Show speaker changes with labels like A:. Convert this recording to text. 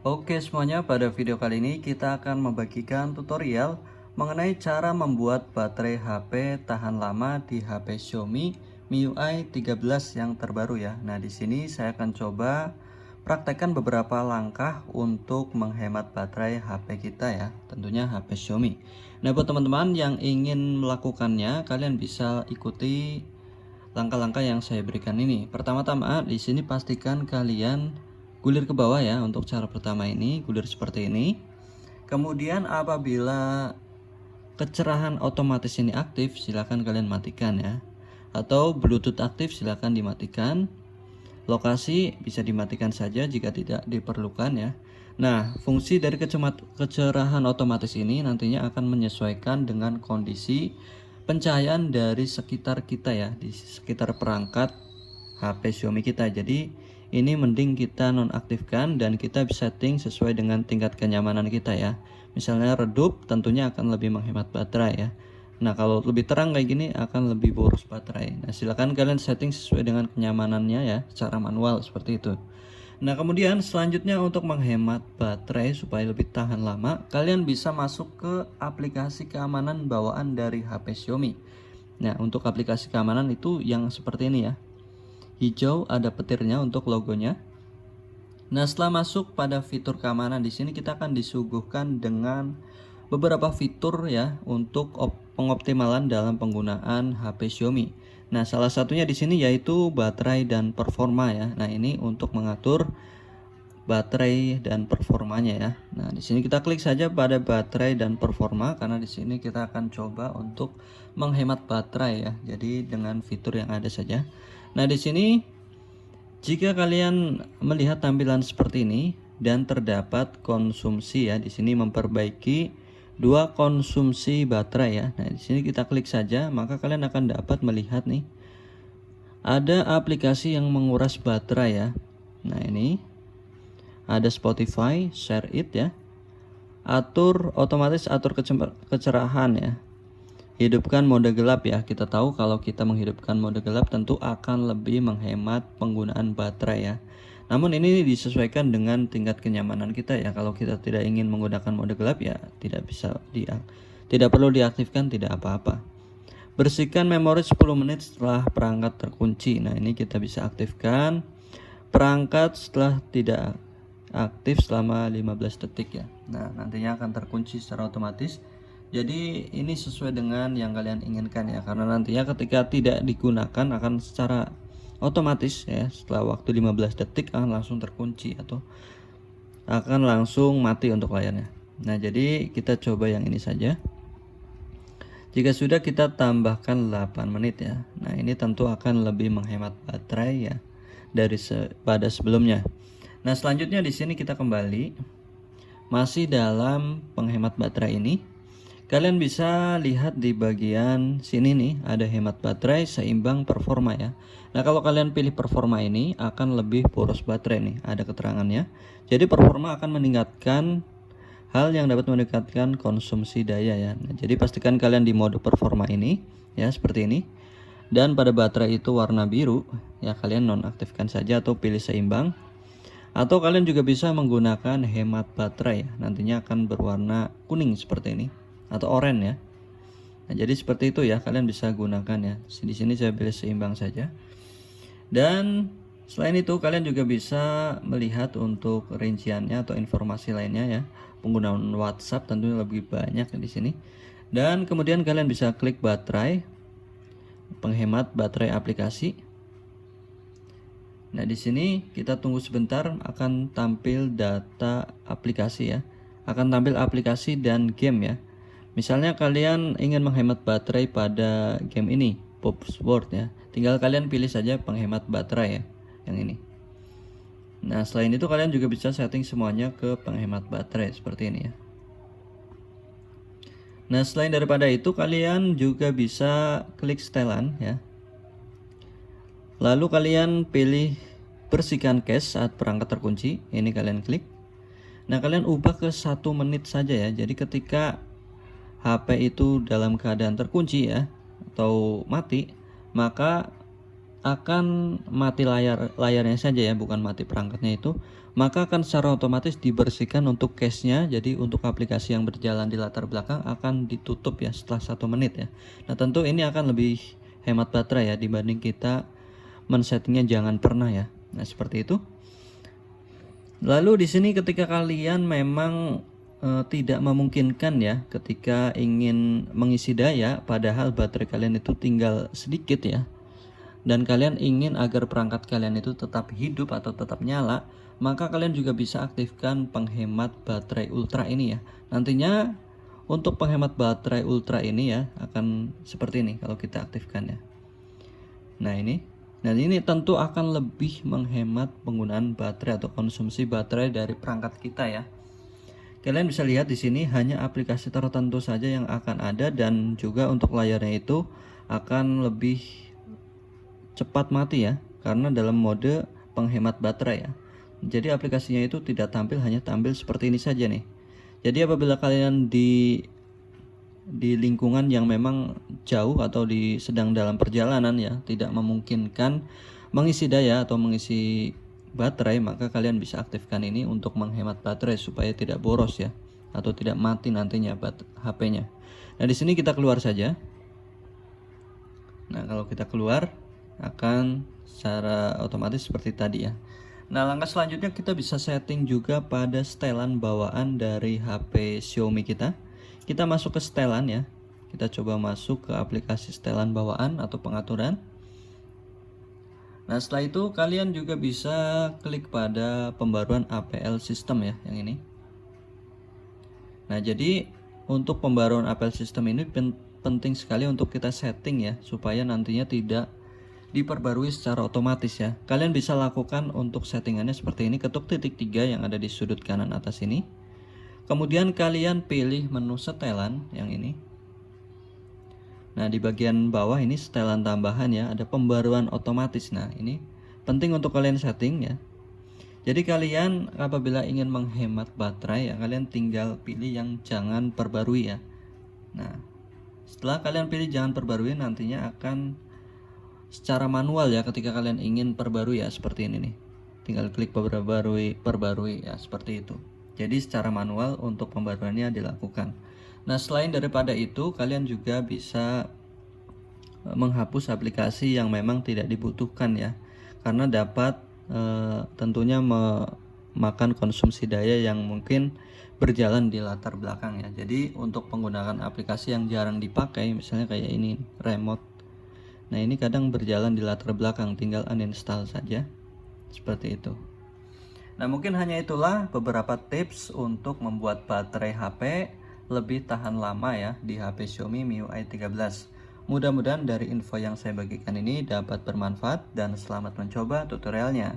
A: Oke semuanya, pada video kali ini kita akan membagikan tutorial mengenai cara membuat baterai HP tahan lama di HP Xiaomi MIUI 13 yang terbaru ya. Nah, di sini saya akan coba praktekkan beberapa langkah untuk menghemat baterai HP kita ya, tentunya HP Xiaomi. Nah, buat teman-teman yang ingin melakukannya, kalian bisa ikuti langkah-langkah yang saya berikan ini. Pertama-tama di sini pastikan kalian gulir ke bawah ya untuk cara pertama ini, gulir seperti ini. Kemudian apabila kecerahan otomatis ini aktif, silakan kalian matikan ya. Atau Bluetooth aktif silakan dimatikan. Lokasi bisa dimatikan saja jika tidak diperlukan ya. Nah, fungsi dari kecerahan otomatis ini nantinya akan menyesuaikan dengan kondisi pencahayaan dari sekitar kita ya, di sekitar perangkat HP Xiaomi kita. Jadi ini mending kita nonaktifkan dan kita bisa setting sesuai dengan tingkat kenyamanan kita ya. Misalnya redup tentunya akan lebih menghemat baterai ya. Nah, kalau lebih terang kayak gini akan lebih boros baterai. Nah, silakan kalian setting sesuai dengan kenyamanannya ya, secara manual seperti itu. Nah, kemudian selanjutnya untuk menghemat baterai supaya lebih tahan lama, kalian bisa masuk ke aplikasi keamanan bawaan dari HP Xiaomi. Nah, untuk aplikasi keamanan itu yang seperti ini ya. Hijau ada petirnya untuk logonya. Nah, setelah masuk pada fitur keamanan di sini kita akan disuguhkan dengan beberapa fitur ya untuk pengoptimalan dalam penggunaan HP Xiaomi. Nah, salah satunya di sini yaitu baterai dan performa ya. Nah, ini untuk mengatur baterai dan performanya ya. Nah, di sini kita klik saja pada baterai dan performa karena di sini kita akan coba untuk menghemat baterai ya. Jadi dengan fitur yang ada saja. Nah, di sini jika kalian melihat tampilan seperti ini dan terdapat konsumsi ya, di sini memperbaiki dua konsumsi baterai ya. Nah, di sini kita klik saja, maka kalian akan dapat melihat nih ada aplikasi yang menguras baterai ya. Nah, ini ada Spotify, Share It ya. Otomatis atur kecerahan ya. Hidupkan mode gelap ya. Kita tahu kalau kita menghidupkan mode gelap tentu akan lebih menghemat penggunaan baterai ya. Namun ini disesuaikan dengan tingkat kenyamanan kita ya. Kalau kita tidak ingin menggunakan mode gelap ya tidak perlu diaktifkan, tidak apa-apa. Bersihkan memori 10 menit setelah perangkat terkunci. Nah, ini kita bisa aktifkan perangkat setelah tidak aktif selama 15 detik ya. Nah, nantinya akan terkunci secara otomatis. Jadi ini sesuai dengan yang kalian inginkan ya, karena nantinya ketika tidak digunakan akan secara otomatis ya, setelah waktu 15 detik akan langsung terkunci atau akan langsung mati untuk layarnya. Nah, jadi kita coba yang ini saja. Jika sudah, kita tambahkan 8 menit ya. Nah, ini tentu akan lebih menghemat baterai ya pada sebelumnya. Nah, selanjutnya di sini kita kembali masih dalam penghemat baterai ini. Kalian bisa lihat di bagian sini nih ada hemat baterai seimbang performa ya. Nah, kalau kalian pilih performa ini akan lebih boros baterai nih, ada keterangannya. Jadi performa akan meningkatkan hal yang dapat meningkatkan konsumsi daya ya. Nah, jadi pastikan kalian di mode performa ini ya, seperti ini. Dan pada baterai itu warna biru ya, kalian nonaktifkan saja atau pilih seimbang. Atau kalian juga bisa menggunakan hemat baterai ya, nantinya akan berwarna kuning seperti ini atau oranye ya. Nah, jadi seperti itu ya, kalian bisa gunakan ya. Di sini saya pilih seimbang saja. Dan selain itu kalian juga bisa melihat untuk rinciannya atau informasi lainnya ya. Penggunaan WhatsApp tentunya lebih banyak di sini. Dan kemudian kalian bisa klik baterai, penghemat baterai aplikasi. Nah, di sini kita tunggu sebentar, akan tampil data aplikasi ya. Akan tampil aplikasi dan game ya. Misalnya kalian ingin menghemat baterai pada game ini, Pop Sport ya. Tinggal kalian pilih saja penghemat baterai ya, yang ini. Nah, selain itu kalian juga bisa setting semuanya ke penghemat baterai seperti ini ya. Nah, selain daripada itu kalian juga bisa klik setelan ya. Lalu kalian pilih bersihkan cache saat perangkat terkunci. Ini kalian klik. Nah, kalian ubah ke 1 menit saja ya. Jadi ketika HP itu dalam keadaan terkunci ya atau mati, maka akan mati layarnya saja ya, bukan mati perangkatnya itu. maka akan secara otomatis dibersihkan untuk cache-nya. Jadi untuk aplikasi yang berjalan di latar belakang akan ditutup ya setelah 1 menit ya. Nah tentu ini akan lebih hemat baterai ya dibanding kita men-settingnya jangan pernah ya. Nah seperti itu. Lalu di sini ketika kalian memang tidak memungkinkan ya ketika ingin mengisi daya padahal baterai kalian itu tinggal sedikit ya, dan kalian ingin agar perangkat kalian itu tetap hidup atau tetap nyala, maka kalian juga bisa aktifkan penghemat baterai ultra ini ya. Nantinya untuk penghemat baterai ultra ini ya akan seperti ini kalau kita aktifkan ya. Nah ini tentu akan lebih menghemat penggunaan baterai atau konsumsi baterai dari perangkat kita ya. Kalian bisa lihat di sini hanya aplikasi tertentu saja yang akan ada, dan juga untuk layarnya itu akan lebih cepat mati ya karena dalam mode penghemat baterai ya. Jadi aplikasinya itu tidak tampil, hanya tampil seperti ini saja nih. Jadi apabila kalian di lingkungan yang memang jauh atau sedang dalam perjalanan ya, tidak memungkinkan mengisi daya atau mengisi baterai, maka kalian bisa aktifkan ini untuk menghemat baterai supaya tidak boros ya atau tidak mati nantinya HP-nya. Nah di sini kita keluar saja. Nah kalau kita keluar akan secara otomatis seperti tadi ya. Nah langkah selanjutnya kita bisa setting juga pada setelan bawaan dari HP Xiaomi kita. Kita masuk ke setelan ya. Kita coba masuk ke aplikasi setelan bawaan atau pengaturan. Nah setelah itu kalian juga bisa klik pada pembaruan APL sistem ya, yang ini. Nah jadi untuk pembaruan APL sistem ini penting sekali untuk kita setting ya, supaya nantinya tidak diperbarui secara otomatis ya. Kalian bisa lakukan untuk settingannya seperti ini, ketuk titik 3 yang ada di sudut kanan atas ini. Kemudian kalian pilih menu setelan yang ini. Nah di bagian bawah ini setelan tambahan ya, ada pembaruan otomatis. Nah ini penting untuk kalian setting ya. Jadi kalian apabila ingin menghemat baterai ya, kalian tinggal pilih yang jangan perbarui ya. Nah setelah kalian pilih jangan perbarui, nantinya akan secara manual ya ketika kalian ingin perbarui ya, seperti ini nih. Tinggal klik perbarui ya, seperti itu. Jadi secara manual untuk pembaruannya dilakukan. Nah selain daripada itu kalian juga bisa menghapus aplikasi yang memang tidak dibutuhkan ya, karena dapat tentunya memakan konsumsi daya yang mungkin berjalan di latar belakang ya. Jadi untuk menggunakan aplikasi yang jarang dipakai, misalnya kayak ini remote, nah ini kadang berjalan di latar belakang, tinggal uninstall saja seperti itu. Nah mungkin hanya itulah beberapa tips untuk membuat baterai HP lebih tahan lama ya di HP Xiaomi MIUI 13. Mudah-mudahan dari info yang saya bagikan ini dapat bermanfaat, dan selamat mencoba tutorialnya.